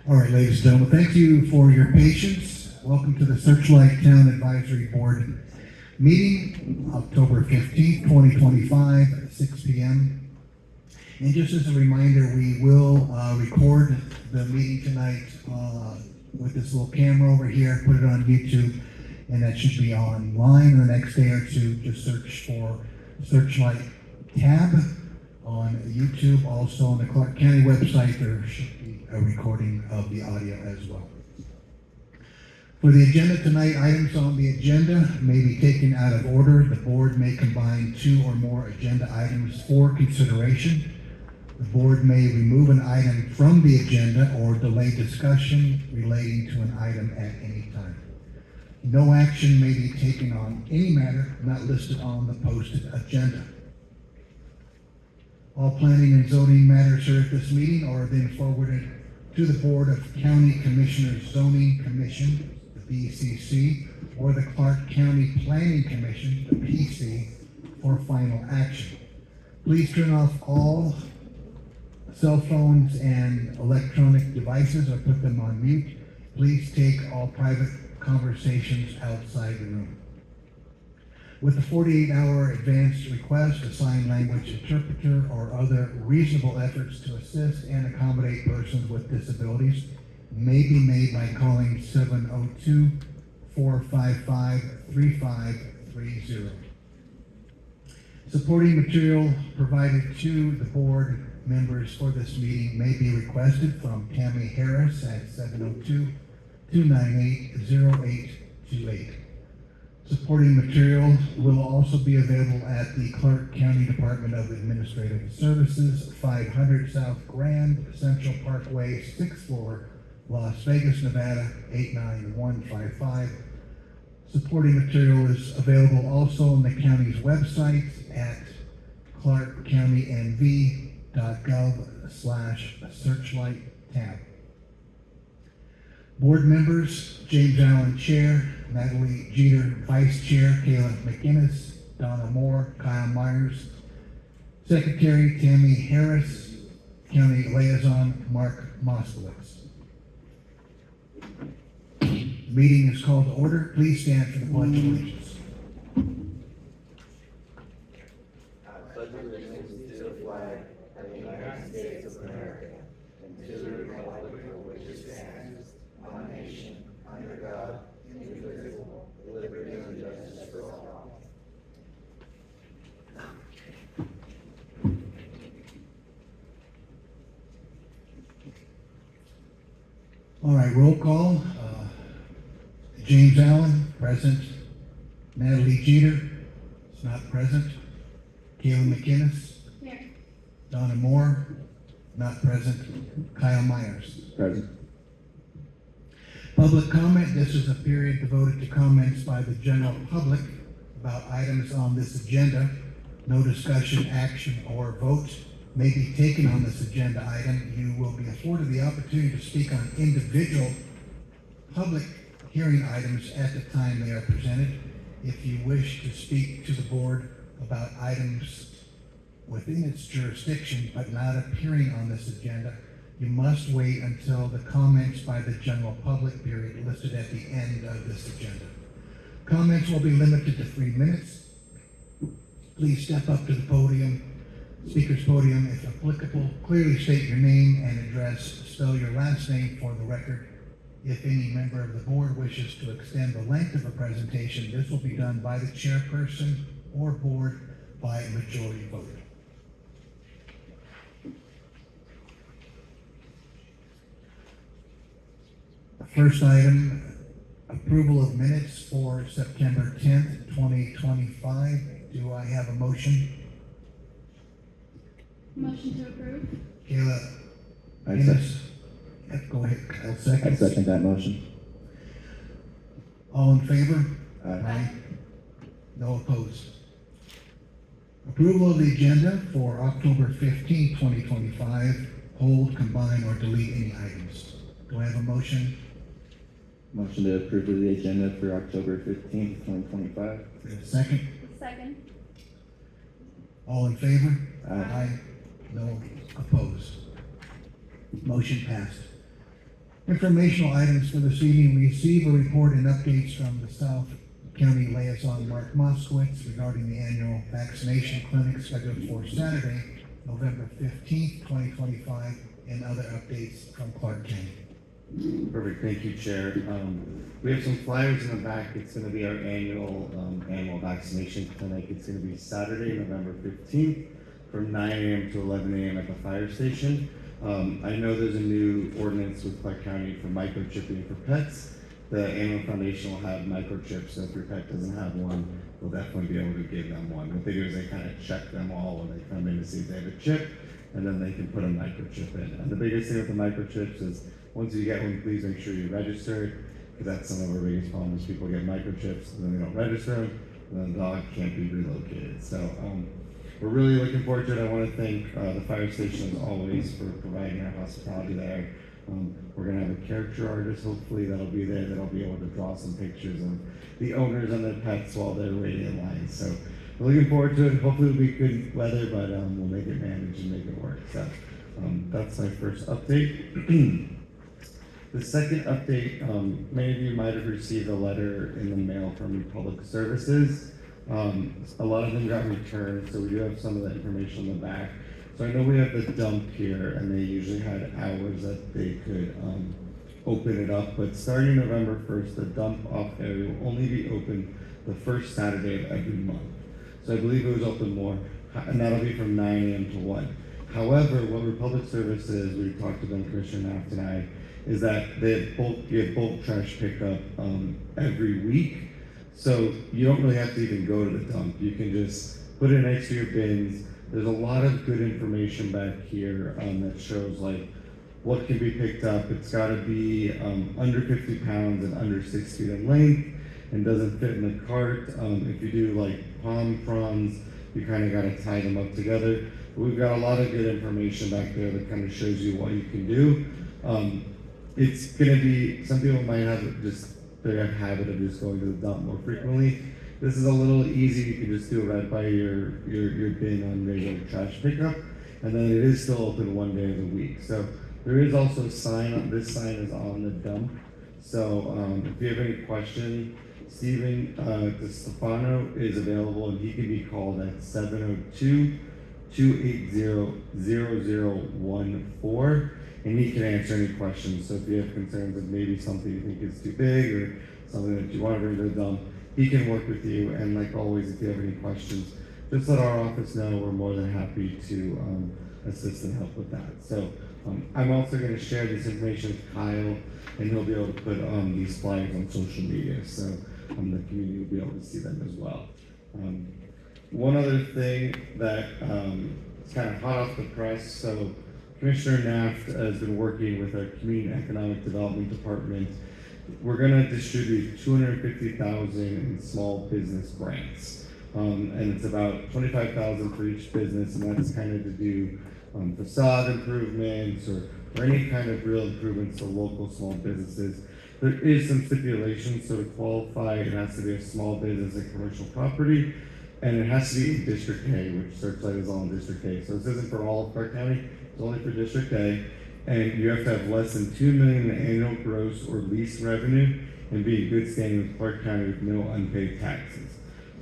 All right, ladies and gentlemen, thank you for your patience. Welcome to the Searchlight Town Advisory Board meeting, October 15th, 2025, at 6 p.m. And just as a reminder, we will record the meeting tonight with this little camera over here, put it on YouTube, and that should be online the next day or two. Just search for Searchlight TAB on YouTube. Also on the Clark County website, there should be a recording of the audio as well. For the agenda tonight, items on the agenda may be taken out of order. The board may combine two or more agenda items for consideration. The board may remove an item from the agenda or delay discussion relating to an item at any time. No action may be taken on any matter not listed on the posted agenda. All planning and zoning matters heard at this meeting are then forwarded to the Board of County Commissioners Zoning Commission, the BCC, or the Clark County Planning Commission, the PC, for final action. Please turn off all cell phones and electronic devices or put them on mute. Please take all private conversations outside the room. With a 48-hour advance request, a sign language interpreter or other reasonable efforts to assist and accommodate persons with disabilities may be made by calling 702-455-3530. Supporting material provided to the board members for this meeting may be requested from Tammy Harris at 702-298-0828. Supporting material will also be available at the Clark County Department of Administrative Services, 500 South Grand Central Parkway, 6th floor, Las Vegas, Nevada, 89155. Supporting material is available also on the county's website at clarkcountynv.gov/Searchlight TAB. Board members: James Allen, Chair; Natalie Jeter, Vice Chair; Kayla McInnes; Donna Moore; Kyle Myers; Secretary Tammy Harris; County Liaison Mark Moskowitz. The meeting is called to order. Please stand for the Pledge of Allegiance. I pledge allegiance to the flag of the United States of America and to the republic for which it stands, one nation, under God, indivisible, with liberty and justice for all. All right, roll call. James Allen, present. Natalie Jeter is not present. Kayla McInnes. Here. Donna Moore, not present. Kyle Myers. Present. Public comment. This is a period devoted to comments by the general public about items on this agenda. No discussion, action, or vote may be taken on this agenda item. You will be afforded the opportunity to speak on individual public hearing items at the time they are presented. If you wish to speak to the board about items within its jurisdiction but not appearing on this agenda, you must wait until the comments by the general public period listed at the end of this agenda. Comments will be limited to 3 minutes. Please step up to the podium, speaker's podium, if applicable. Clearly state your name and address. Spell your last name for the record. If any member of the board wishes to extend the length of a presentation, this will be done by the chairperson or board by a majority vote. The first item, approval of minutes for September 10th, 2025. Do I have a motion? Motion to approve? Kayla? I Innes? Yep, go ahead. I'll second. second that motion. All in favor? Aye. No opposed. Approval of the agenda for October 15, 2025. Hold, combine, or delete any items. Do I have a motion? Motion to approve the agenda for October 15th, 2025. Do I have a second? Second. All in favor? Aye. No opposed. Motion passed. Informational items for this evening: receive a report and updates from the South County Liaison Mark Moskowitz regarding the annual vaccination clinic scheduled for Saturday, November 15th, 2025, and other updates from Clark County. Perfect, thank you, Chair. We have some flyers in the back. It's gonna be our annual vaccination clinic. It's gonna be Saturday, November 15th, from 9 a.m. to 11 a.m. at the fire station. I know there's a new ordinance with Clark County for microchipping for pets. The Animal Foundation will have microchips, so if your pet doesn't have one, we'll definitely be able to give them one. What they do is they kind of check them all when they come in to see if they have a chip, and then they can put a microchip in. And the biggest thing with the microchips is, once you get one, please make sure you register it, because that's some of our biggest problems. People get microchips, and then they don't register them, and then the dog can't be relocated. So we're really looking forward to it. I want to thank the fire station as always for providing our hospitality there. We're going to have a character artist, hopefully, that'll be there, that'll be able to draw some pictures of the owners and their pets while they're waiting in line. So we're looking forward to it. Hopefully it'll be good weather, but we'll make it manage and make it work. So that's my first update. The second update, many of you might have received a letter in the mail from Public Services. A lot of them got returned, so we do have some of the information in the back. So I know we have the dump here, and they usually had hours that they could open it up, but starting November 1st, the dump off area will only be open the first Saturday of every month. So I believe it was open more, and that'll be from 9 a.m. to 1. However, what Republic Services, we talked to them, Commissioner Naft and I, is that you have bulk trash pickup every week. So you don't really have to even go to the dump. You can just put it next to your bins. There's a lot of good information back here that shows like what can be picked up. It's got to be under 50 pounds and under 6 feet in length and doesn't fit in the cart. If you do like palm prawns, you kind of got to tie them up together. But we've got a lot of good information back there that kind of shows you what you can do. It's going to be, some people might have their habit of just going to the dump more frequently. This is a little easy. You can just do it right by your bin on regular trash pickup, and then it is still open 1 day of the week. So there is also a sign. This sign is on the dump. So if you have any question, Steven DeStefano is available, and he can be called at 702-280-0014, and he can answer any questions. So if you have concerns of maybe something you think is too big or something that you want to bring to the dump, he can work with you. And like always, if you have any questions, just let our office know. We're more than happy to assist and help with that. So I'm also going to share this information with Kyle, and he'll be able to put these flyers on social media. So the community will be able to see them as well. One other thing that is kind of hot off the press. So Commissioner Naft has been working with our Community Economic Development Department. We're going to distribute $250,000 in small business grants, and it's about $25,000 for each business, and that's kind of to do facade improvements or any kind of real improvements to local small businesses. There is some stipulations, so to qualify, it has to be a small business and commercial property, and it has to be in District A, which Searchlight is all in District A. So this isn't for all of Clark County, it's only for District A, and you have to have less than $2 million in annual gross or lease revenue and be in good standing with Clark County with no unpaid taxes.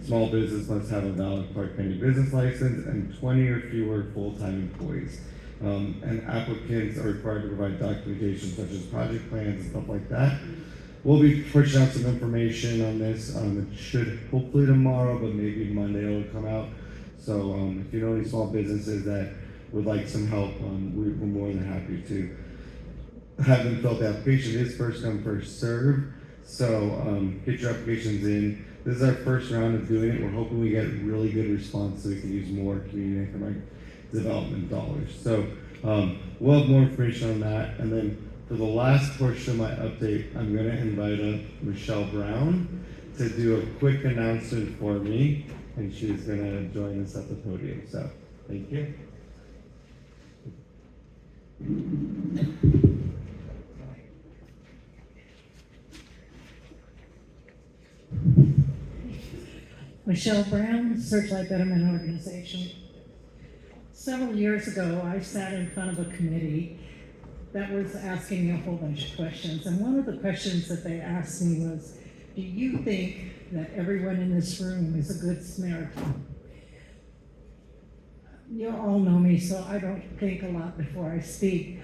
Small business must have a valid Clark County business license and 20 or fewer full-time employees. And applicants are required to provide documentation such as project plans and stuff like that. We'll be pushing out some information on this. It should hopefully tomorrow, but maybe Monday it'll come out. So if you know any small businesses that would like some help, we're more than happy to have them fill out the application. It is first come, first serve. So get your applications in. This is our first round of doing it. We're hoping we get really good response so we can use more community economic development dollars. So we'll have more information on that. And then for the last portion of my update, I'm going to invite up Michelle Brown to do a quick announcement for me, and she's going to join us at the podium. So thank you. Michelle Brown, Searchlight Betterment Organization. Several years ago, I sat in front of a committee that was asking me a whole bunch of questions. And one of the questions that they asked me was, do you think that everyone in this room is a good Samaritan? You all know me, so I don't think a lot before I speak.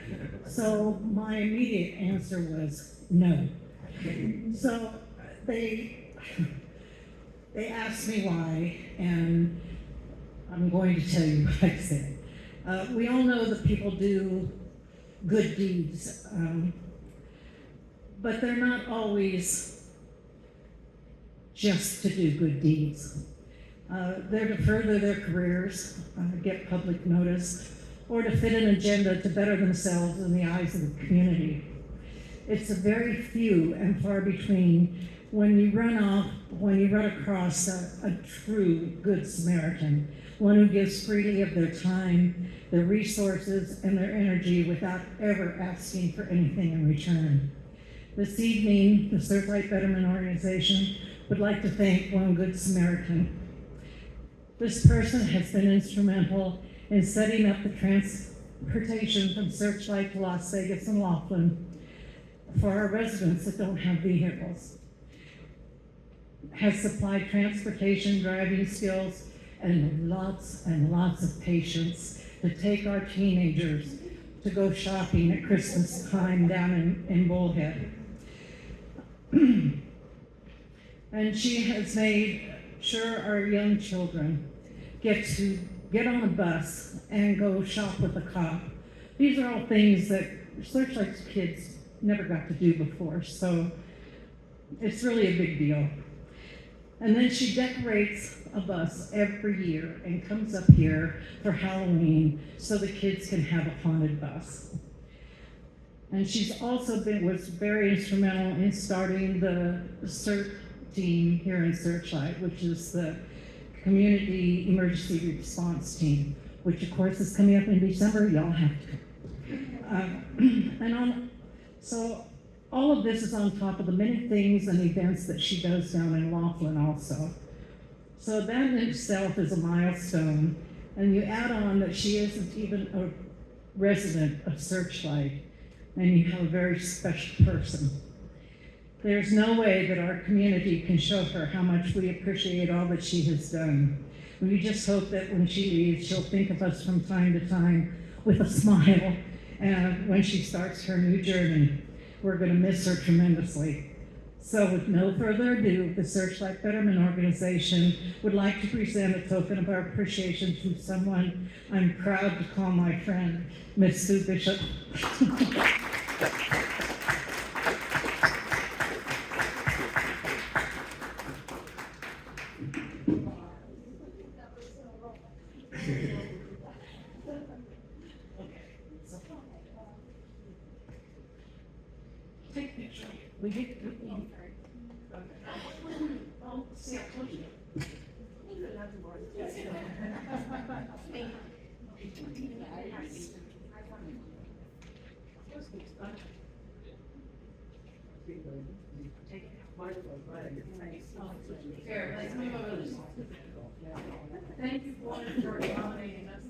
So my immediate answer was no. So they asked me why, and I'm going to tell you what I said. We all know that people do good deeds, but they're not always just to do good deeds. They're to further their careers, get public notice, or to fit an agenda to better themselves in the eyes of the community. It's a very few and far between when you run across a true good Samaritan, one who gives freely of their time, their resources, and their energy without ever asking for anything in return. This evening, the Searchlight Betterment Organization would like to thank one good Samaritan. This person has been instrumental in setting up the transportation from Searchlight to Las Vegas and Laughlin for our residents that don't have vehicles. Has supplied transportation, driving skills, and lots of patience to take our teenagers to go shopping at Christmas time down in Bullhead. And she has made sure our young children get on a bus and go shop with a cop. These are all things that Searchlight's kids never got to do before, so it's really a big deal. And then she decorates a bus every year and comes up here for Halloween so the kids can have a haunted bus. And she's also was very instrumental in starting the CERT team here in Searchlight, which is the Community Emergency Response Team, which of course is coming up in December. Y'all have to. So all of this is on top of the many things and events that she does down in Laughlin also. So that in itself is a milestone. And you add on that she isn't even a resident of Searchlight, and you have a very special person. There's no way that our community can show her how much we appreciate all that she has done. We just hope that when she leaves, she'll think of us from time to time with a smile, and when she starts her new journey. We're going to miss her tremendously. So with no further ado, the Searchlight Betterment Organization would like to present a token of our appreciation to someone I'm proud to call my friend, Miss Sue Bishop. Take a picture. We get oh, see, I told you. Here, let's move over this. Thank you for accommodating us.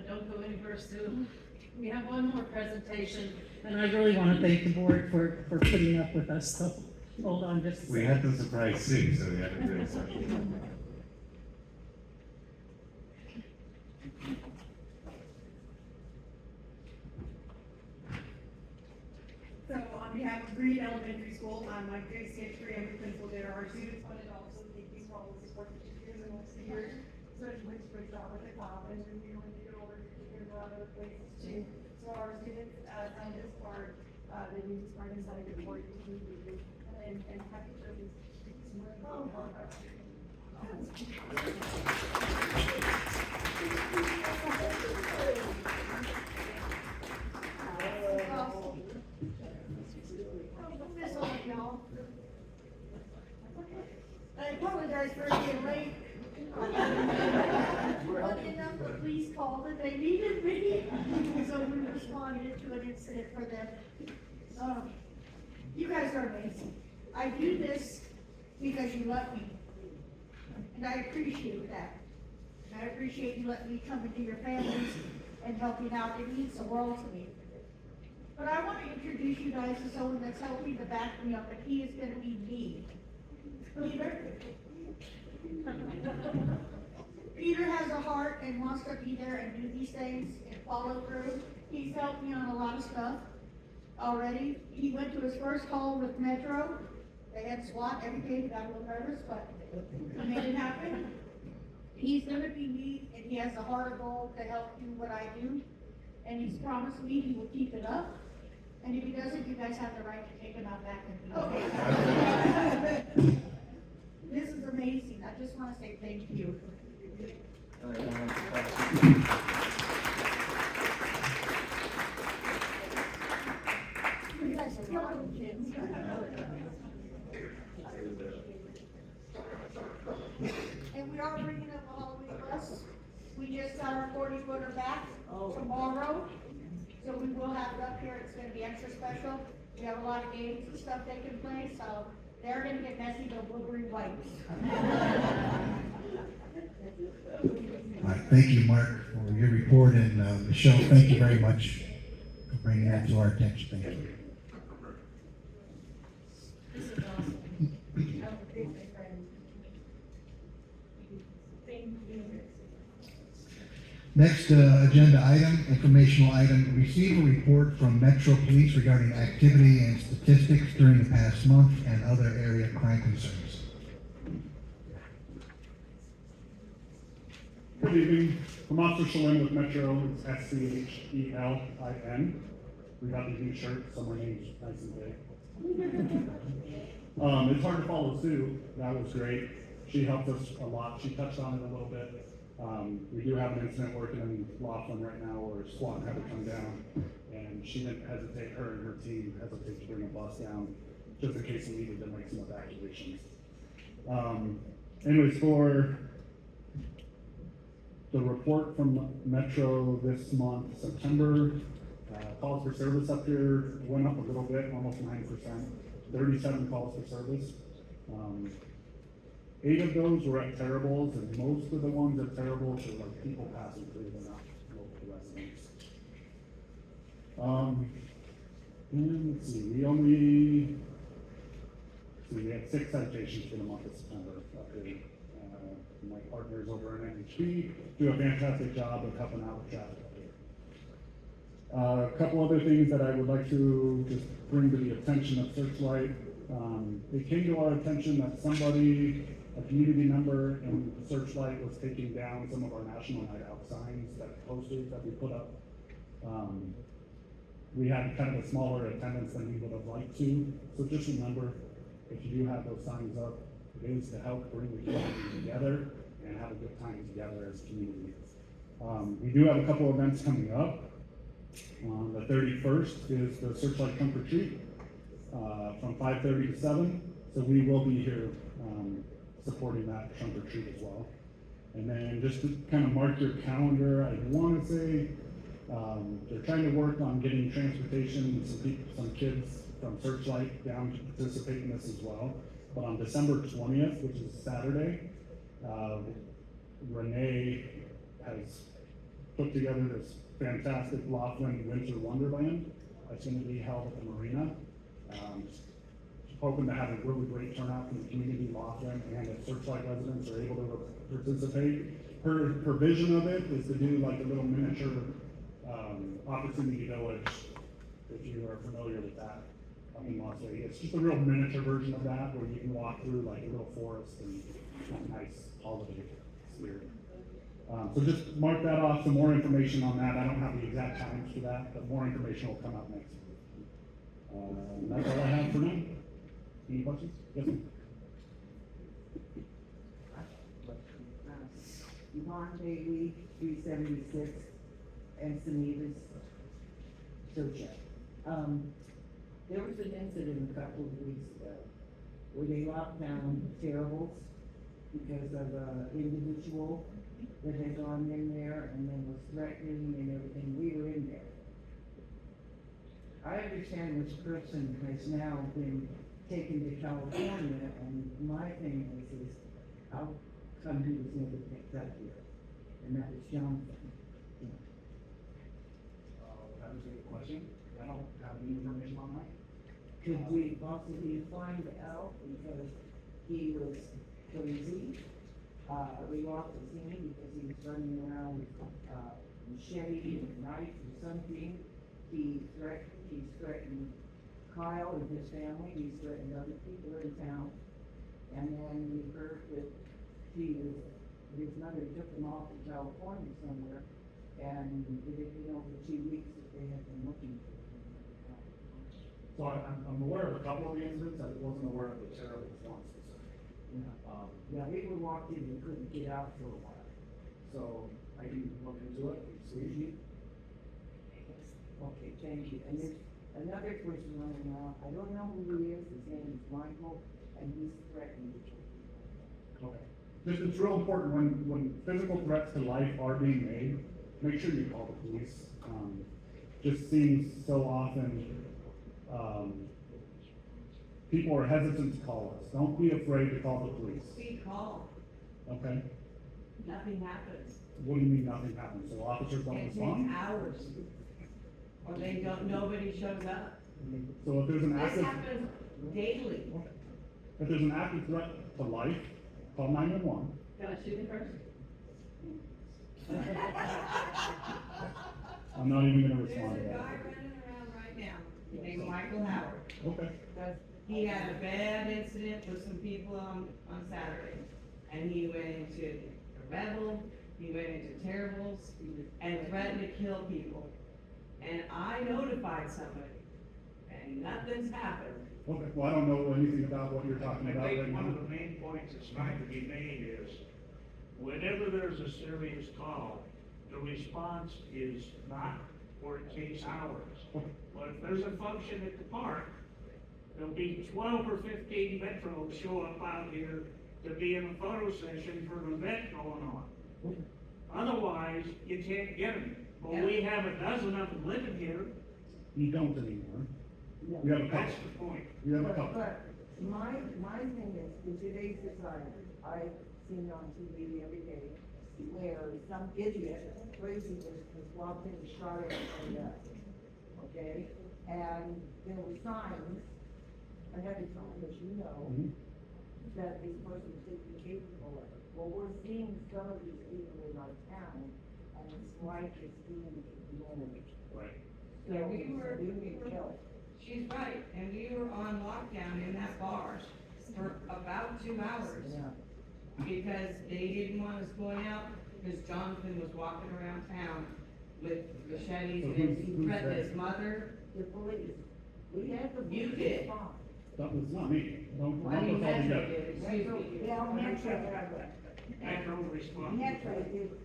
Don't go anywhere soon. We have one more presentation, and I really want to thank the board for putting up with us, so hold on just a second. We had the surprise Sue, so we had to do it. So on behalf of Green Elementary School, I'm Grace History, I'm the principal there. Our students wanted also thank you for all the support that you've given us here. So it's much great job with the top, and then we want to get over to a lot of other places too. So our students, on this part, they use this part inside the board, and happy children. I apologize for being late. responded to an incident for them. You guys are amazing. I do this because you love me. And I appreciate that. And I appreciate you letting me come into your families and helping out. It means the world to me. But I want to introduce you guys to someone that's helping to back me up, and he is going to be me. Peter. Peter has a heart and wants to be there and do these things and follow through. He's helped me on a lot of stuff already. He went to his first call with Metro. They had SWAT, everything. He got a little nervous, but I made it happen. He's gonna be me, and he has a heart of gold to help do what I do. And he's promised me he will keep it up. And if he doesn't, you guys have the right to take him out back and be okay. This is amazing. I just want to say thank you. You guys are killing kids. And we are bringing up a Halloween bus. We just got our 40-footer back tomorrow. So we will have it up here. It's going to be extra special. We have a lot of games and stuff they can play, so they're going to get messy, but we'll bring wipes. All right, thank you, Mark, for your report, and Michelle, thank you very much for bringing that to our attention. Thank you. This is awesome. Have a great day, friends. Thank you. Next agenda item, informational item, receive a report from Metro Police regarding activity and statistics during the past month and other area crime concerns. Good evening. I'm Officer Shalin with Metro. It's SCHELIN. We got these new shirts, so my name's nice and big. It's hard to follow suit. That was great. She helped us a lot. She touched on it a little bit. We do have an incident working in Laughlin right now where SWAT had to come down, and she didn't hesitate, her and her team hesitate to bring a bus down just in case we needed to make some evacuations. Anyways, for the report from Metro this month, September, calls for service up here went up a little bit, almost 9%, 37 calls for service. 8 of those were at Terribles, and most of the ones at Terribles were like people passing through, they're not local residents. And let's see, we had 6 citations for the month of September up here. My partners over in NHB do a fantastic job of helping out with traffic up here. A couple other things that I would like to just bring to the attention of Searchlight. It came to our attention that somebody, a community member in Searchlight, was taking down some of our National Night Out signs, posters that we put up. We had kind of a smaller attendance than we would have liked to, so just remember, if you do have those signs up, it is to help bring the community together and have a good time together as a community. We do have a couple events coming up. The 31st is the Searchlight Trunk or Treat from 5:30 to 7. So we will be here supporting that trunk or treat as well. And then just to kind of mark your calendar, I want to say they're trying to work on getting transportation, some kids from Searchlight down to participate in this as well. But on December 20th, which is Saturday, Renee has put together this fantastic Laughlin Winter Wonderland that's going to be held at the marina. Hoping to have a really great turnout from the community, Laughlin, and if Searchlight residents are able to participate. Her vision of it is to do like a little miniature opportunity village, if you are familiar with that up in Las Vegas. It's just a real miniature version of that where you can walk through like a little forest and have a nice holiday spirit. So just mark that off. Some more information on that. I don't have the exact times for that, but more information will come out next week. That's all I have for now. Any questions? Yes, ma'am. Yvonne Bailey, 376, Encinitas, Georgia. There was an incident a couple of weeks ago where they locked down Terribles because of an individual that had gone in there and then was threatening and everything. We were in there. I understand this person has now been taken to California, and my thing is how come he was never picked up here? And that was Jonathan. That was a good question. I don't have any information on that. Could we possibly find out, because he was crazy? We lost his name because he was running around with, machete and knife or something. He's threatened Kyle and his family, he's threatened other people in town. And then we heard that his mother took him off to California somewhere, and it had been over 2 weeks that they had been looking for him. So I'm aware of a couple of the incidents, I wasn't aware of the terrible one specifically. Yeah, we were walked in, we couldn't get out for a while. So I can look into it and see. Okay, thank you. And there's another person running around, I don't know who he is, his name is Michael, and he's threatening to kill people. Okay. It's real important when physical threats to life are being made, make sure you call the police. Just seems so often, people are hesitant to call us. Don't be afraid to call the police, We call, okay? nothing happens. What do you mean nothing happens? So officers don't It takes respond? hours. Or they don't, nobody shows up. So if there's an This active, happens daily. if there's an active threat to life, call 911. Can I shoot him first? I'm not even gonna There's a respond to guy that. running around right now, named Michael Howard. Okay. He had a bad incident with some people on Saturday. And he went into a rebel, he went into terribles, and threatened to kill people. And I notified somebody, and nothing's happened. Okay, well, I don't know anything about what you're talking I about right think one of now. the main points that's trying to be made is, whenever there's a serious call, the response is not, or it takes hours. But if there's a function at the park, there'll be 12 or 15 metros show up out here to be in a photo session for an event going on. Otherwise, you can't get them. But we have a dozen of them living here, You don't anymore. You have a couple. that's the point. You have a couple. But my thing is, in today's society, I've seen on TV every day, where some idiot, crazy, was walked in and shot at and okay? And there were signs, ahead of time, as you know, Mhm. that this person was incapable of it. Well, we're seeing some of these people in our town, and it's like it's being ignored. Right. So Yeah, we it's were- being killed. She's right, and we were on lockdown in that bar for about 2 hours. Yeah. Because they didn't want us going out, because Jonathan was walking around town with machetes So and who's he threatened that? his mother. The police, we had the You police did. respond. That was not me. Don't I mean, lump us all Metro together. did, excuse me. Yeah, Metro, Metro response.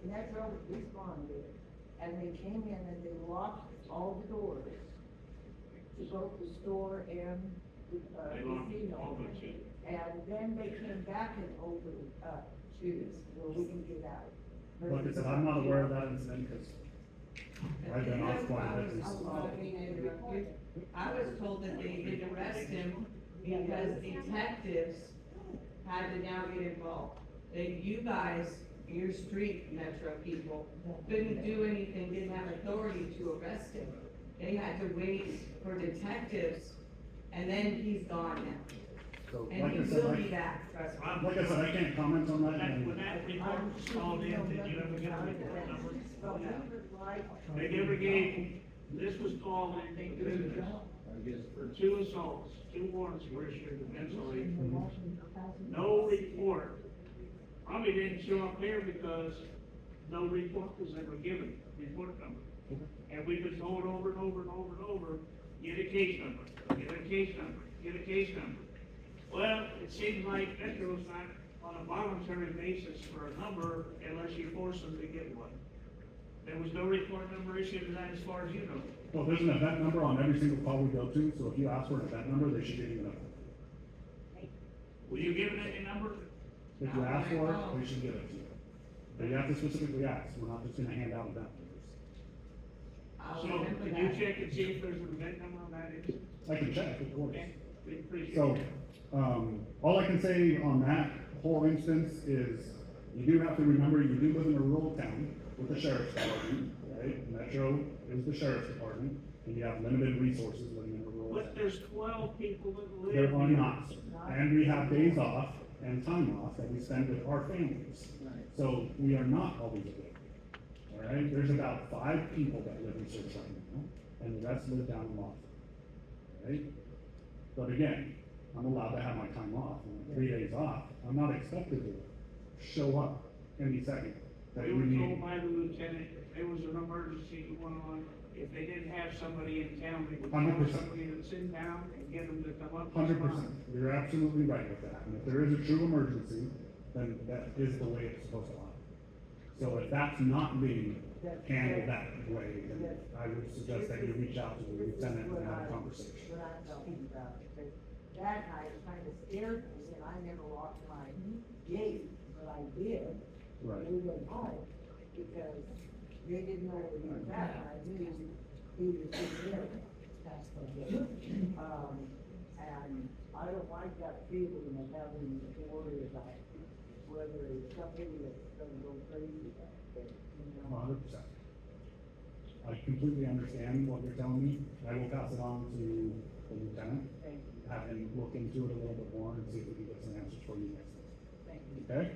Metro responded, and they came in and they locked all the doors to both the store and the, They locked all casino. the two. And then they came back and opened up to us where we can get out. Like I said, I'm not aware of that incident because I've been off quite a bit recently. I was told that they didn't arrest him because detectives had to now get involved. You guys, your street metro people, couldn't do anything, didn't have authority to arrest him. They had to wait for detectives, and then he's gone now. So, And like he I said, will be back, trust me. like I said, I can't comment on that. When that report was called in, did you ever get a report number? But we would like. They never gave, this was called in business for 2 assaults, 2 warrants were issued against no report. Probably didn't show up here because no report was ever given, report number. And we've been told over and over and over and over, get a case number, get a case number, get a case number. Well, it seems like Metro's not on a voluntary basis for a number unless you force them to get one. There was no report number issued to that as far as you know. Well, there's an event number on every single call we go to, so if you ask for an event number, they should give you a number. Were you given any number? If you ask for it, they should give it to you. But you have to specifically ask, we're not just gonna hand out event numbers. I'll So, remember can you that. check and see if there's an event number on that? I can check, of course. Okay, we appreciate So, it. all I can say on that whole instance is, you do have to remember, you do live in a rural town with a sheriff's department, right? Metro is the sheriff's department, and you have limited resources living in a rural But town. there's 12 people that live There are here. not, and we have days off and time off that we spend with our families. So we are not always available, all right? There's about 5 people that live in Searchlight now, and the rest live down in Laughlin, all right? But again, I'm allowed to have my time off, and 3 days off, I'm not expected to show up any second. That We we were need. told by the lieutenant, if there was an emergency going on, if they didn't have somebody in town, they would call 100%. somebody that's in town and get them to come up. and 100%, respond. you're absolutely right with that, and if there is a true emergency, then that is the way it's supposed to happen. So if that's not being handled that way, then I would suggest that you reach out to the lieutenant and have a conversation. What I'm talking about, because that night kind of scared me, and I never locked my gate, but I did. Right. We went home, because they didn't know where he was at, and I knew he was in there. And I don't like that feeling of having to worry about whether it's somebody that's gonna go crazy about it, you know? 100%. I completely understand what you're telling me, I will pass it on to the lieutenant, Thank you, have him look into it a little bit more and see if we can get some answers for you next time, thank you. okay?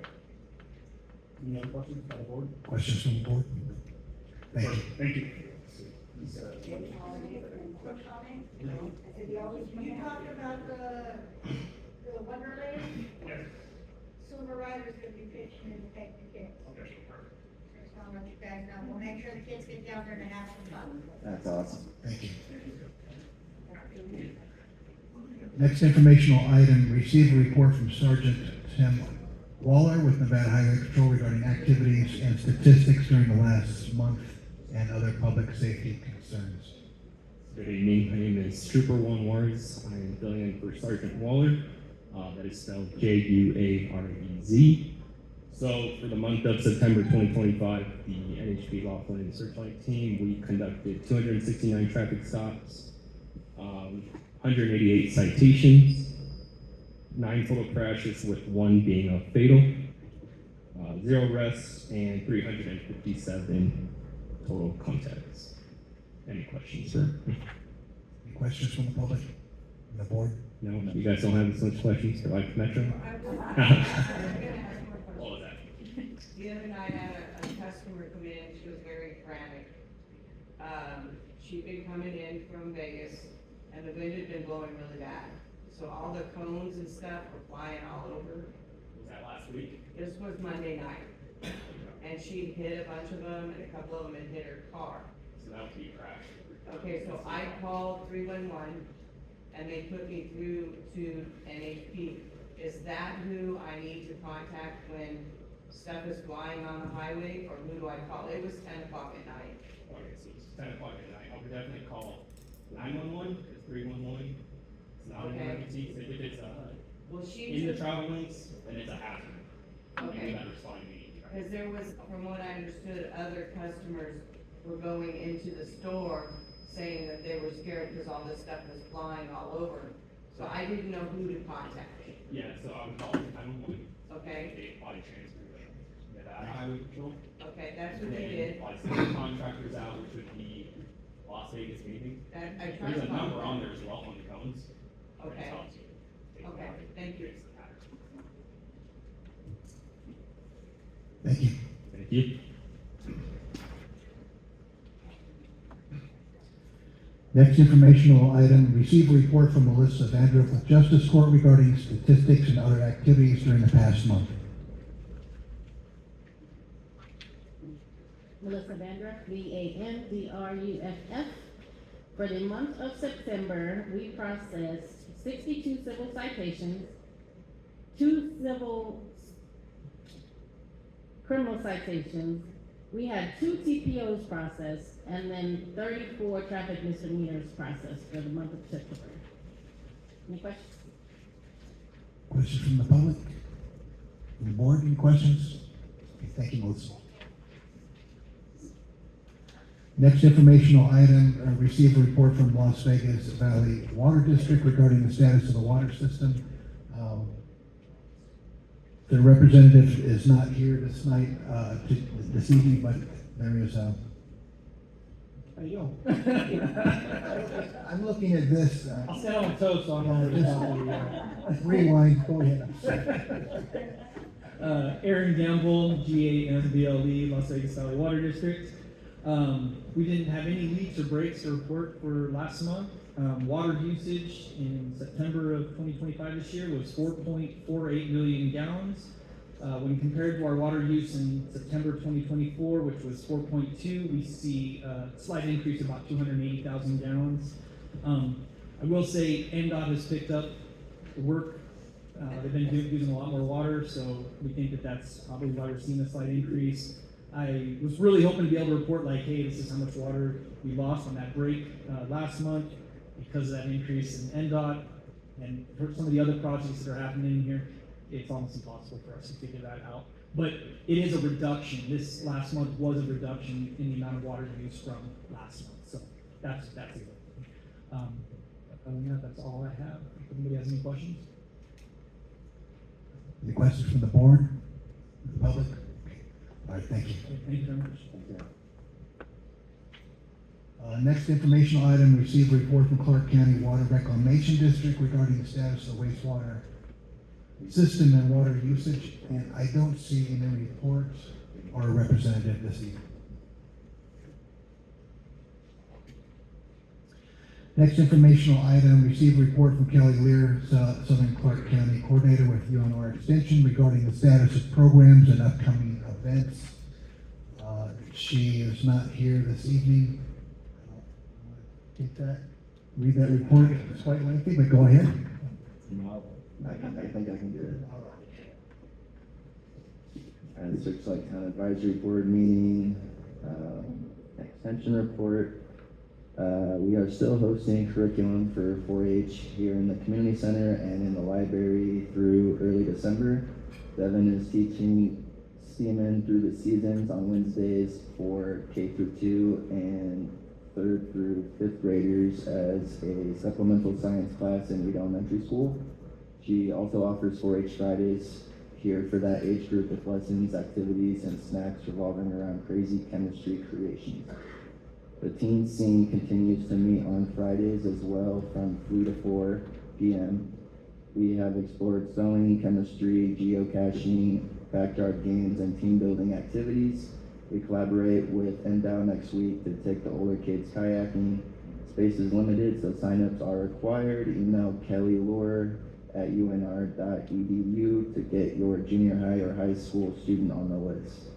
Any other questions by the board? Questions from the board? Thank you. Thank you. You talked about the Wonderland? Yes. Silver Rider's gonna be pitching in to take the kids. Okay, perfect. Just wanna let you guys know, we'll make sure the kids get down there to have some fun. That's awesome. Thank you. Next informational item, receive a report from Sergeant Tim Waller with Nevada Highway Patrol regarding activities and statistics during the last month and other public safety concerns. Good evening, my name is Trooper Juan Juarez. I am filling in for Sergeant Waller. That is spelled Juarez. So for the month of September 2025, the NHP Laughlin and Searchlight team, we conducted 269 traffic stops, 188 citations, 9 total crashes with 1 being a fatal, 0 arrests, and 357 total contacts. Any questions, sir? Any questions from the public, from the board? No, you guys don't have as much questions for like Metro? I'm gonna ask more questions. All of that. The other night, I had a customer come in, she was very frantic. She'd been coming in from Vegas, and the wind had been blowing really bad. So all the cones and stuff were flying all over. Was that last week? This was Monday night. And she hit a bunch of them, and a couple of them had hit her car. So that would be a crash. Okay, so I called 311, and they put me through to NHP. Is that who I need to contact when stuff is flying on the highway, or who do I call? It was 10 o'clock at night. Okay, so it's 10 o'clock at night. I would definitely call 911, because 311 is not an Okay. emergency. So if it's Well, she in the took, travel links, then it's a hazard. Okay. You gotta respond immediately. because there was, from what I understood, other customers were going into the store saying that they were scared because all this stuff was flying all over. So I didn't know who to contact, Yeah, so I would call 911. okay? They body transfer that highway patrol. Okay, that's And what they then did. fly some contractors out, which would be Las Vegas meeting. That, I There's trust a number my. on there as well on the cones. Okay. Okay, thank you. Thank you. Thank you. Next informational item, receive a report from Melissa Vandruff with Justice Court regarding statistics and other activities during the past month. Melissa Vandruff, Vandruff. For the month of September, we processed 62 civil citations, 2 criminal citations. We had 2 TPOs processed, and then 34 traffic misdemeanors processed for the month of September. Any questions? Questions from the public? From the board, any questions? Okay, thank you, Melissa. Next informational item, receive a report from Las Vegas Valley Water District regarding the status of the water system. The representative is not here this evening, but there is a. How you doing? I'm looking at this. I'll stand on my toes so I'm not over the top of you. Rewind, go ahead. Aaron Gamble, GAMBLE, Las Vegas Valley Water District. We didn't have any leaks or breaks to report for last month. Water usage in September of 2025 this year was 4.48 million gallons. When compared to our water use in September 2024, which was 4.2, we see a slight increase of about 280,000 gallons. I will say NDOT has picked up the work. They've been using a lot more water, so we think that that's probably why we're seeing a slight increase. I was really hoping to be able to report like, hey, this is how much water we lost on that break last month because of that increase in NDOT. And for some of the other projects that are happening in here, it's almost impossible for us to figure that out. But it is a reduction. This last month was a reduction in the amount of water used from last month. So that's it. Other than that, that's all I have. If anybody has any questions? Any questions from the board, the public? All right, thank you. Thank you very much. Next informational item, receive a report from Clark County Water Reclamation District regarding the status of the wastewater system and water usage, and I don't see any reports or a representative this evening. Next informational item, receive a report from Kelly Lear, Southern Clark County Coordinator with UNR Extension regarding the status of programs and upcoming events. She is not here this evening. Read that report. It's quite lengthy, but go ahead. I think I can do it. The Searchlight Town Advisory Board meeting, extension report. We are still hosting curriculum for 4-H here in the community center and in the library through early December. Devin is teaching Seaman through the seasons on Wednesdays for K through 2 and 3rd through 5th graders as a supplemental science class in Reed Elementary School. She also offers 4-H Fridays here for that age group with lessons, activities, and snacks revolving around crazy chemistry creations. The teen scene continues to meet on Fridays as well from 3 to 4 p.m. We have explored sewing, chemistry, geocaching, backyard games, and team building activities. We collaborate with Endow next week to take the older kids kayaking. Space is limited, so signups are required. Email Kelly Lore at unr.edu to get your junior high or high school student on the list.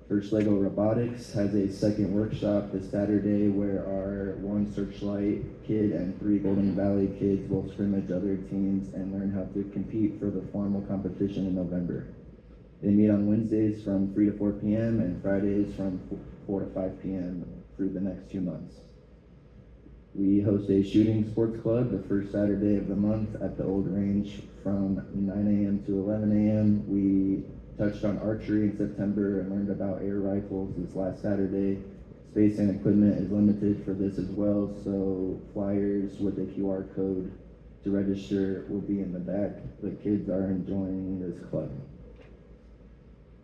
First Lego Robotics has a second workshop this Saturday where our 1 Searchlight kid and 3 Golden Valley kids will scrimmage other teams and learn how to compete for the formal competition in November. They meet on Wednesdays from 3 to 4 p.m. and Fridays from 4 to 5 p.m. through the next 2 months. We host a shooting sports club the first Saturday of the month at the old range from 9 a.m. to 11 a.m. We touched on archery in September and learned about air rifles this last Saturday. Space and equipment is limited for this as well, so flyers with a QR code to register will be in the back. The kids are enjoying this club.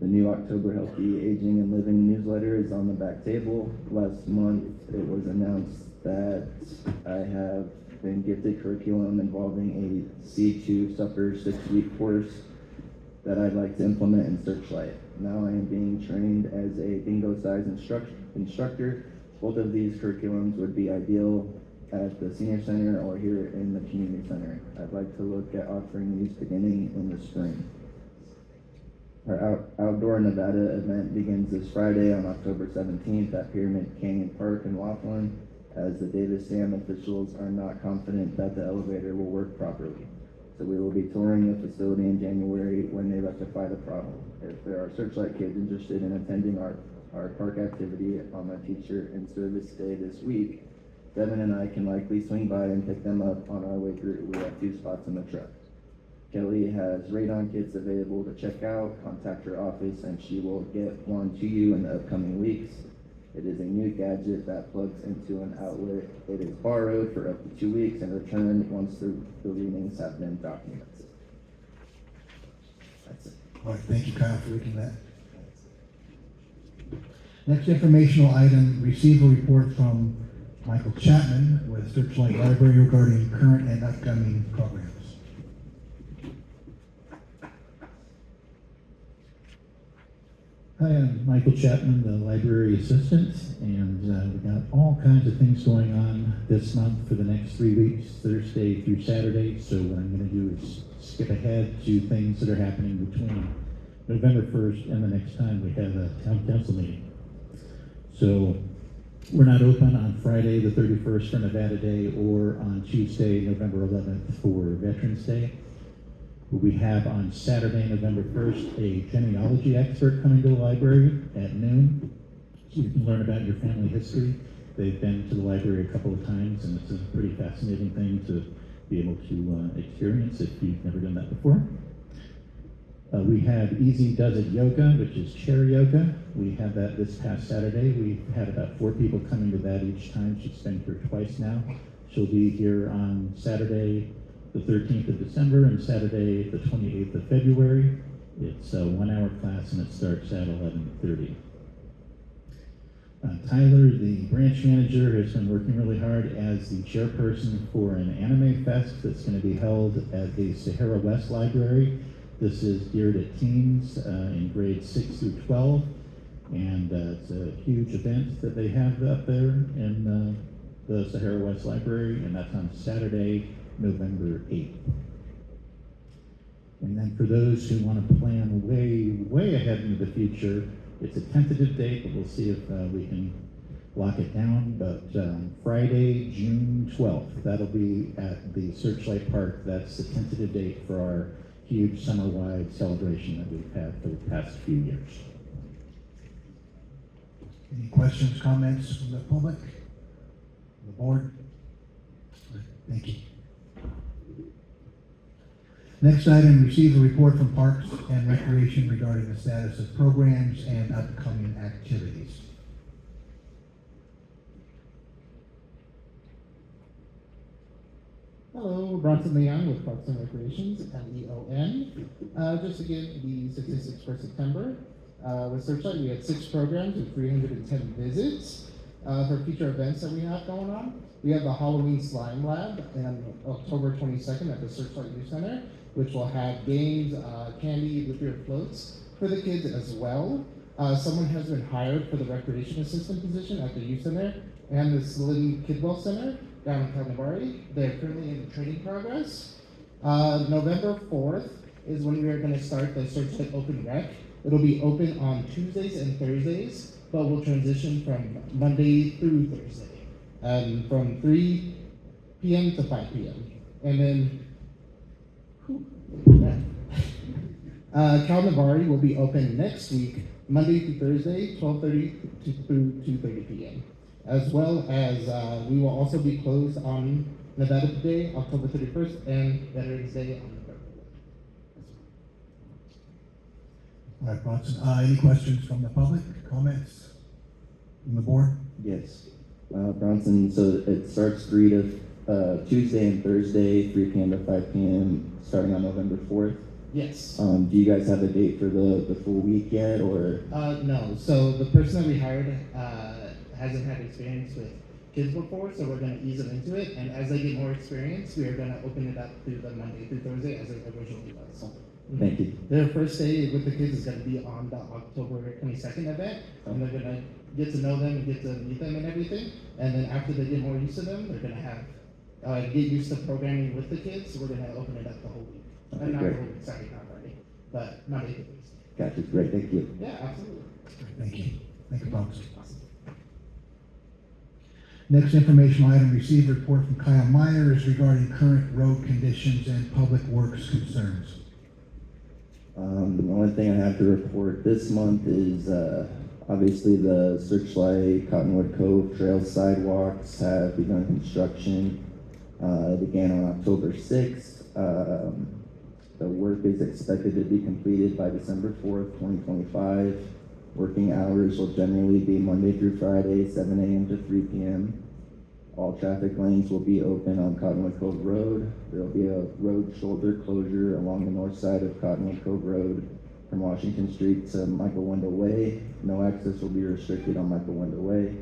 The new October Healthy Aging and Living newsletter is on the back table. Last month, it was announced that I have been gifted curriculum involving a C2 Supper 6-week course that I'd like to implement in Searchlight. Now I am being trained as a bingo-size instructor. Both of these curriculums would be ideal at the senior center or here in the community center. I'd like to look at offering these beginning in the spring. Our Outdoor Nevada event begins this Friday on October 17th at Pyramid Canyon Park in Laughlin, as the Davis Dam officials are not confident that the elevator will work properly. So we will be touring the facility in January when they rectify the problem. If there are Searchlight kids interested in attending our park activity on my teacher in service day this week, Devin and I can likely swing by and pick them up on our way through. We have 2 spots in the truck. Kelly has radon kits available to check out. Contact her office and she will get one to you in the upcoming weeks. It is a new gadget that plugs into an outlet. It is borrowed for up to 2 weeks and returned once the readings have been documented. That's it. All right, thank you, Kyle, for reading that. Next informational item, receive a report from Michael Chapman with Searchlight Library regarding current and upcoming programs. Hi, I'm Michael Chapman, the library assistant, and we got all kinds of things going on this month for the next 3 weeks, Thursday through Saturday. So what I'm going to do is skip ahead to things that are happening between November 1st and the next time we have a town council meeting. So we're not open on Friday the 31st for Nevada Day or on Tuesday, November 11th for Veterans Day. We have on Saturday, November 1st, a genealogy expert coming to the library at noon, so you can learn about your family history. They've been to the library a couple of times, and it's a pretty fascinating thing to be able to experience if you've never done that before. We have Easy Does It Yoga, which is chair yoga. We had that this past Saturday. We've had about 4 people coming to that each time. She's been here twice now. She'll be here on Saturday, the 13th of December, and Saturday, the 28th of February. It's a 1-hour class, and it starts at 11:30. Tyler, the branch manager, has been working really hard as the chairperson for an anime fest that's going to be held at the Sahara West Library. This is geared at teens in grades 6 through 12, and it's a huge event that they have up there in the Sahara West Library, and that's on Saturday, November 8th. And then for those who want to plan way ahead into the future, it's a tentative date, but we'll see if we can lock it down. But Friday, June 12th, that'll be at the Searchlight Park. That's the tentative date for our huge summer-wide celebration that we've had for the past few years. Any questions, comments from the public, the board? Thank you. Next item, receive a report from Parks and Recreation regarding the status of programs and upcoming activities. Hello, Bronson Leon with Parks and Recreations, LEON. Just to give the statistics for September, with Searchlight, we had 6 programs with 310 visits. For future events that we have going on, we have the Halloween Slime Lab on October 22nd at the Searchlight Youth Center, which will have games, candy, liquor floats for the kids as well. Someone has been hired for the recreation assistant position at the youth center and the Slim Kidwell Center down in Calnabari. They're currently in training progress. November 4th is when we are going to start the Searchlight Open Rec. It'll be open on Tuesdays and Thursdays, but we'll transition from Monday through Thursday, from 3 p.m. to 5 p.m. And then Calnabari will be open next week, Monday through Thursday, 12:30 through 2:30 p.m. As well as we will also be closed on Nevada Day, October 31st, and Veterans Day on November 11th. All right, Bronson, any questions from the public, comments from the board? Yes. Bronson, so it starts 3 to Tuesday and Thursday, 3 p.m. to 5 p.m., starting on November 4th. Yes. Do you guys have a date for the full week yet, or? No. So the person that we hired hasn't had experience with kids before, so we're going to ease them into it. And as they get more experience, we are going to open it up through the Monday through Thursday as it originally was. Thank you. Their first day with the kids is going to be on the October 22nd event, and they're going to get to know them and get to meet them and everything. And then after they get more used to them, they're going to have get used to programming with the kids. So we're going to open it up the whole week. Okay, Not great. the whole week, sorry, not Friday, but Monday through Thursday. Gotcha, great, thank you. Yeah, absolutely. Thank you. Thank you, Bronson. Next informational item, receive report from Kyle Myers regarding current road conditions and public works concerns. The only thing I have to report this month is obviously the Searchlight Cottonwood Cove Trail sidewalks have begun construction. It began on October 6th. The work is expected to be completed by December 4th, 2025. Working hours will generally be Monday through Friday, 7 a.m. to 3 p.m. All traffic lanes will be open on Cottonwood Cove Road. There will be a road shoulder closure along the north side of Cottonwood Cove Road from Washington Street to Michael Wendell Way. No access will be restricted on Michael Wendell Way.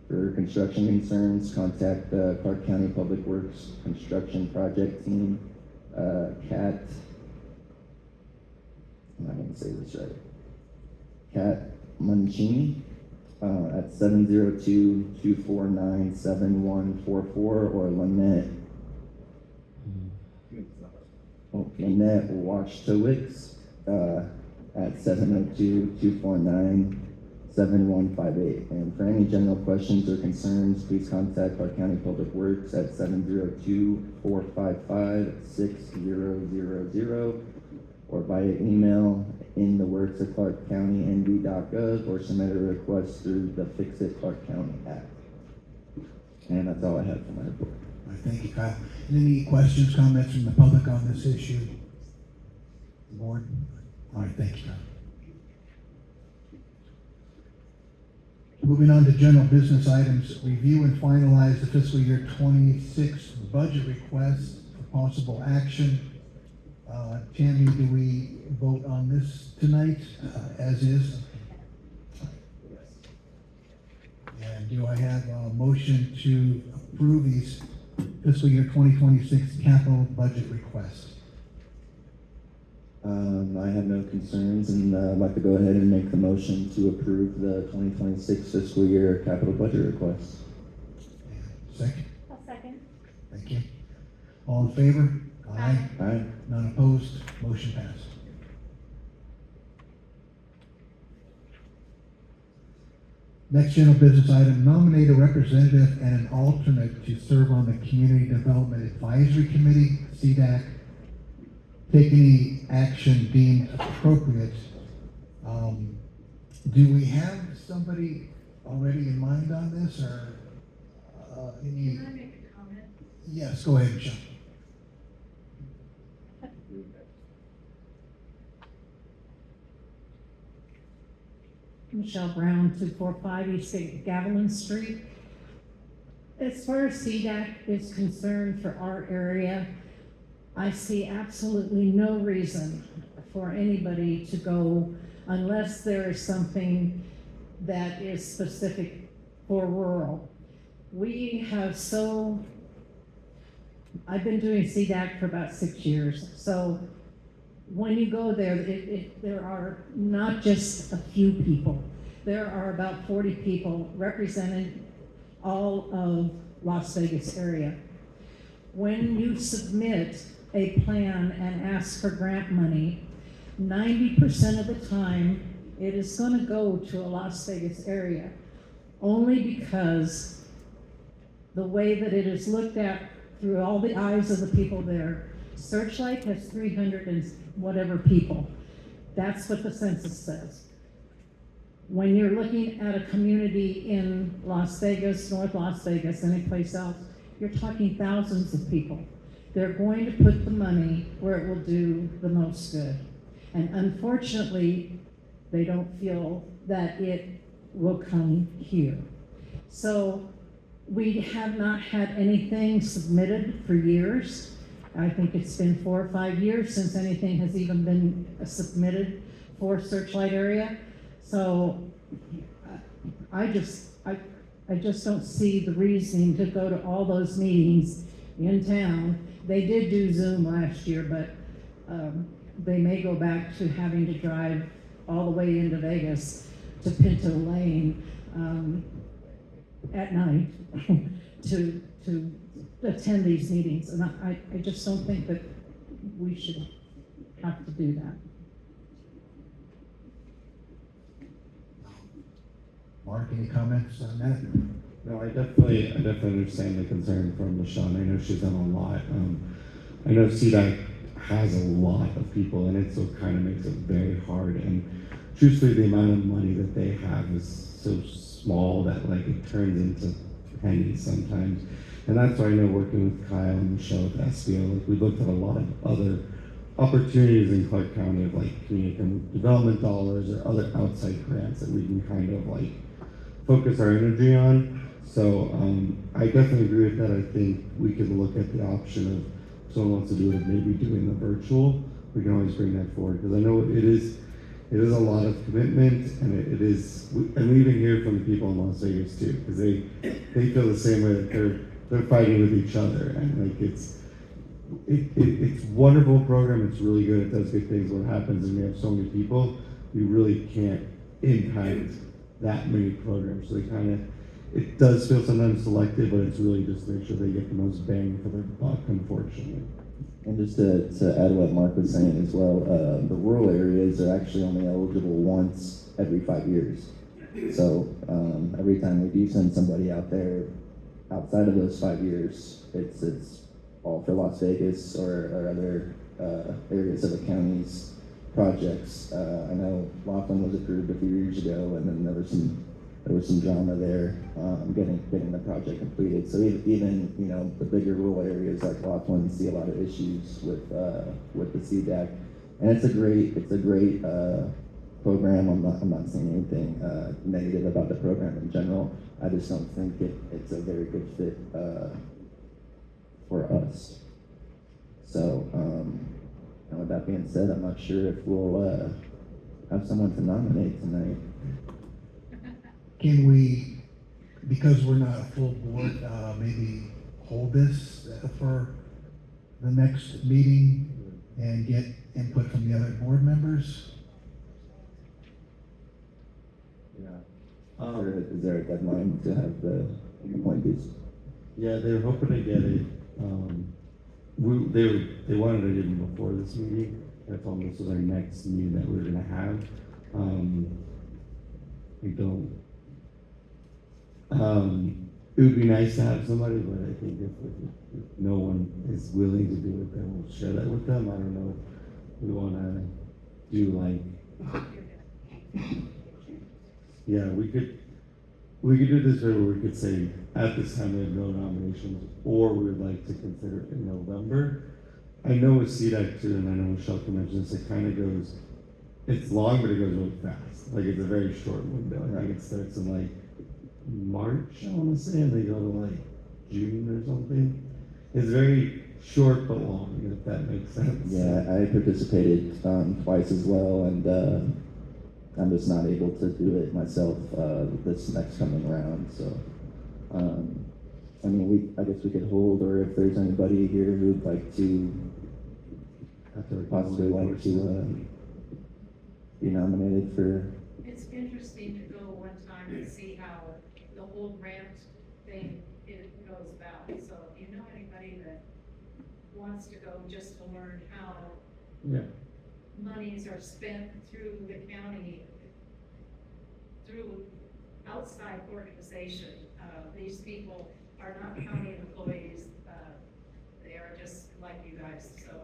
For construction concerns, contact the Clark County Public Works Construction Project Team, CAT. I'm not going to say this right. Cat Mancini at 702-249-7144 or Lynette Wachtowicz at 702-249-7158. And for any general questions or concerns, please contact our County Public Works at 702-455-6000 or via email in the works at clarkcountynv.gov or submit a request through the Fix It Clark County app. And that's all I have for my report. All right, thank you, Kyle. Any questions, comments from the public on this issue? Board? All right, thank you, Kyle. Moving on to general business items, review and finalize the fiscal year 26 budget request for possible action. Tammy, do we vote on this tonight as is? And do I have a motion to approve these fiscal year 2026 capital budget requests? I have no concerns, and I'd like to go ahead and make the motion to approve the 2026 fiscal year capital budget request. Second? I'll second. Thank you. All in favor? Aye. Aye. None opposed? Motion passed. Next general business item, nominate a representative and an alternate to serve on the Community Development Advisory Committee, CDAC. Take any action deemed appropriate. Do we have somebody already in mind on this, or any? Can I make a comment? Yes, go ahead, Michelle. Michelle Brown, 245 East Gavilan Street. As far as CDAC is concerned for our area, I see absolutely no reason for anybody to go unless there is something that is specific for rural. I've been doing CDAC for about 6 years, so when you go there, there are not just a few people. There are about 40 people representing all of Las Vegas area. When you submit a plan and ask for grant money, 90% of the time, it is going to go to a Las Vegas area, only because the way that it is looked at through all the eyes of the people there. Searchlight has 300 and whatever people. That's what the census says. When you're looking at a community in Las Vegas, North Las Vegas, any place else, you're talking thousands of people. They're going to put the money where it will do the most good. And unfortunately, they don't feel that it will come here. So we have not had anything submitted for years. I think it's been 4 or 5 years since anything has even been submitted for Searchlight area. So I just don't see the reasoning to go to all those meetings in town. They did do Zoom last year, but they may go back to having to drive all the way into Vegas to Pinto Lane at night to attend these meetings. And I just don't think that we should have to do that. Mark, any comments on that? No, I definitely understand the concern from Michelle. I know she's done a lot. I know CDAC has a lot of people in it, so it kind of makes it very hard. And truthfully, the amount of money that they have is so small that like it turns into pennies sometimes. And that's why I know working with Kyle and Michelle at SBO, like we looked at a lot of other opportunities in Clark County of like community development dollars or other outside grants that we can kind of like focus our energy on. So I definitely agree with that. I think we could look at the option of if someone wants to do it, maybe doing the virtual. We can always bring that forward because I know it is a lot of commitment, and it is. And we even hear from the people in Las Vegas too, because they feel the same way that they're fighting with each other, and like it's wonderful program. It's really good. It does good things. What happens is we have so many people, we really can't impact that many programs. So it does feel sometimes selective, but it's really just to make sure they get the most bang for their buck, unfortunately. And just to add what Mark was saying as well, the rural areas are actually only eligible once every 5 years. So every time we do send somebody out there, outside of those 5 years, it's all for Las Vegas or other areas of the county's projects. I know Laughlin was approved a few years ago, and then there was some drama there getting the project completed. So even the bigger rural areas like Laughlin see a lot of issues with the CDAC, and it's a great program. I'm not saying anything negative about the program in general. I just don't think it's a very good fit for us. So and with that being said, I'm not sure if we'll have someone to nominate tonight. Can we, because we're not a full board, maybe hold this for the next meeting and get input from the other board members? Yeah. Is there a deadline to have the appointees? Yeah, they were hoping to get it. They wanted it even before this meeting. I told them this was our next meeting that we were gonna have. We don't. It would be nice to have somebody, but I think if no one is willing to do it, then we'll share that with them. I don't know if we want to do like, yeah, we could do this where we could say at this time we have no nominations, or we would like to consider it in November. I know with CDAC too, and I know Michelle mentioned this, it kind of goes, it's long, but it goes really fast. Like it's a very short window. I think it starts in like March, I want to say, and they go to like June or something. It's very short but long, if that makes sense. Yeah, I participated twice as well, and I'm just not able to do it myself this next coming round. So, I mean, I guess we could hold, or if there's anybody here who'd like to possibly like to be nominated for. It's interesting to go one time and see how the whole grant thing goes about. So if you know anybody that wants to go just to learn how monies are spent through the county, through outside organization, these people are not county employees, they are just like you guys, so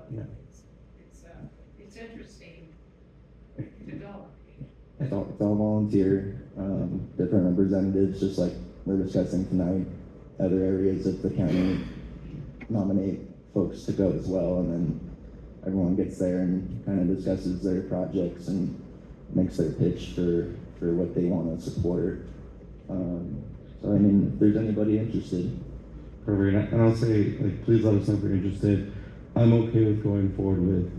it's interesting to go. It's all volunteer, different representatives, just like we're discussing tonight. Other areas of the county nominate folks to go as well, and then everyone gets there and kind of discusses their projects and makes their pitch for what they want to support. So I mean, if there's anybody interested. Perfect. And I'll say, like, please let us know if you're interested. I'm okay with going forward with,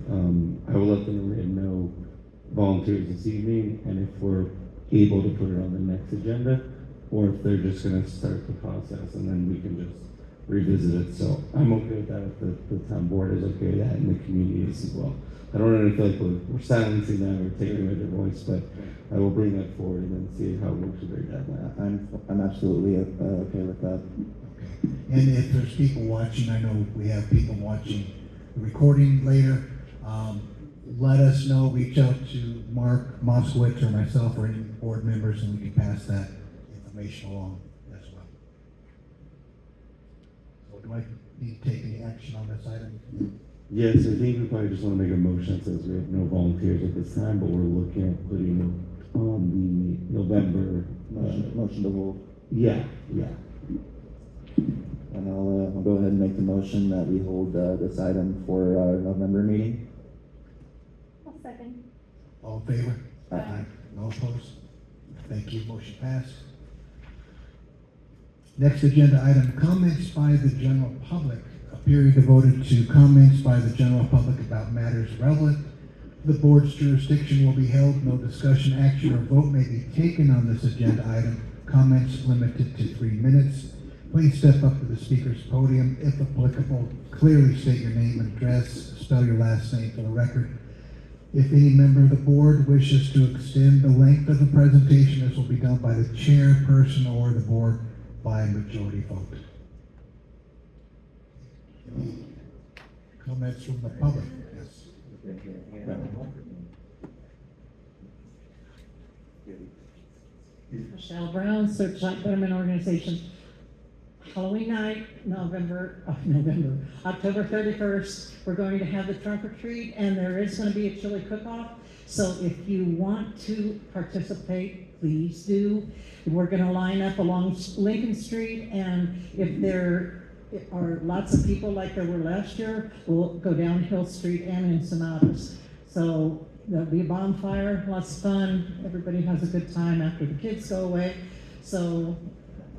I will let them know volunteers this evening, and if we're able to put it on the next agenda, or if they're just gonna start the process and then we can just revisit it. So I'm okay with that, if the town board is okay with that, and the community is as well. I don't really feel like we're silencing them or taking away their voice, but I will bring that forward and then see how it works with their deadline. I'm absolutely okay with that. And if there's people watching, I know we have people watching the recording later, let us know, reach out to Mark Moskowitz or myself or any board members, and we can pass that information along as well. So do I need to take any action on this item? Yes, I think we probably just want to make a motion that says we have no volunteers at this time, but we're looking at putting it on the November. Motion to hold. Yeah. And I'll go ahead and make the motion that we hold this item for our November meeting. second. All in favor? Aye. No opposed? Thank you, motion passed. Next agenda item, comments by the general public. A period devoted to comments by the general public about matters relevant to the board's jurisdiction will be held. No discussion, action, or vote may be taken on this agenda item. Comments limited to 3 minutes. Please step up to the speaker's podium. If applicable, clearly state your name and address. Spell your last name for the record. If any member of the board wishes to extend the length of the presentation, this will be done by the chairperson or the board by a majority vote. Comments from the public? Yes. Michelle Brown, Searchlight Betterment Organization. Halloween night, October 31st, we're going to have the trunk or treat, and there is going to be a chili cook-off. So if you want to participate, please do. We're going to line up along Lincoln Street, and if there are lots of people like there were last year, we'll go down Hill Street and Ensenadas. So there'll be a bonfire, lots of fun. Everybody has a good time after the kids go away. So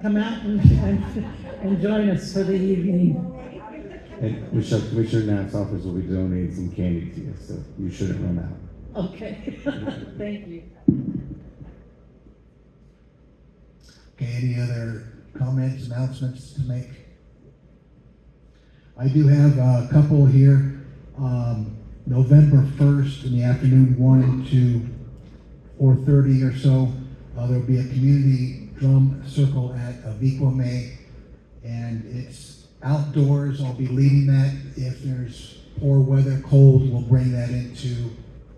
come out and join us for the evening. And Commissioner Knapp's office will be donating some candy to you, so you shouldn't run out. Okay, thank you. Okay, any other comments, announcements to make? I do have a couple here. November 1st in the afternoon, 1 to 4:30 or so, there'll be a community drum circle at Aviquame, and it's outdoors. I'll be leading that. If there's poor weather, cold, we'll bring that into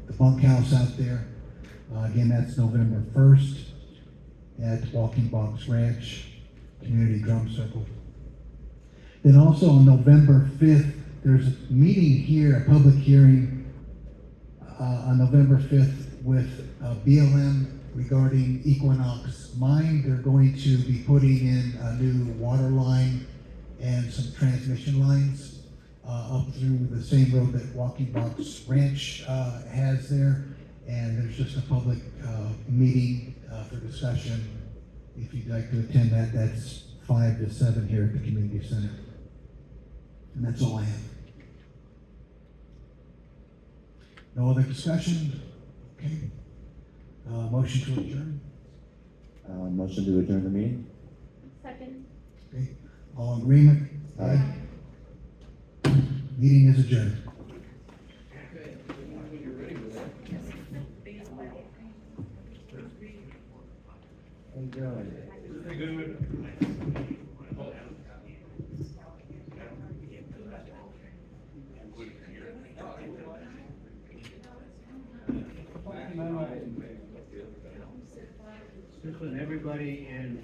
the bunkhouse out there. Again, that's November 1st at Walking Box Ranch Community Drum Circle. Then also on November 5th, there's a meeting here, a public hearing on November 5th with BLM regarding Equinox Mine. They're going to be putting in a new water line and some transmission lines up through the same road that Walking Box Ranch has there. And there's just a public meeting for discussion. If you'd like to attend that, that's 5 to 7 here at the community center. And that's all I have. No other discussion? Okay. Motion to adjourn? Motion to adjourn the meeting? Second. Okay. All in agreement? Aye. Meeting is adjourned. Everybody in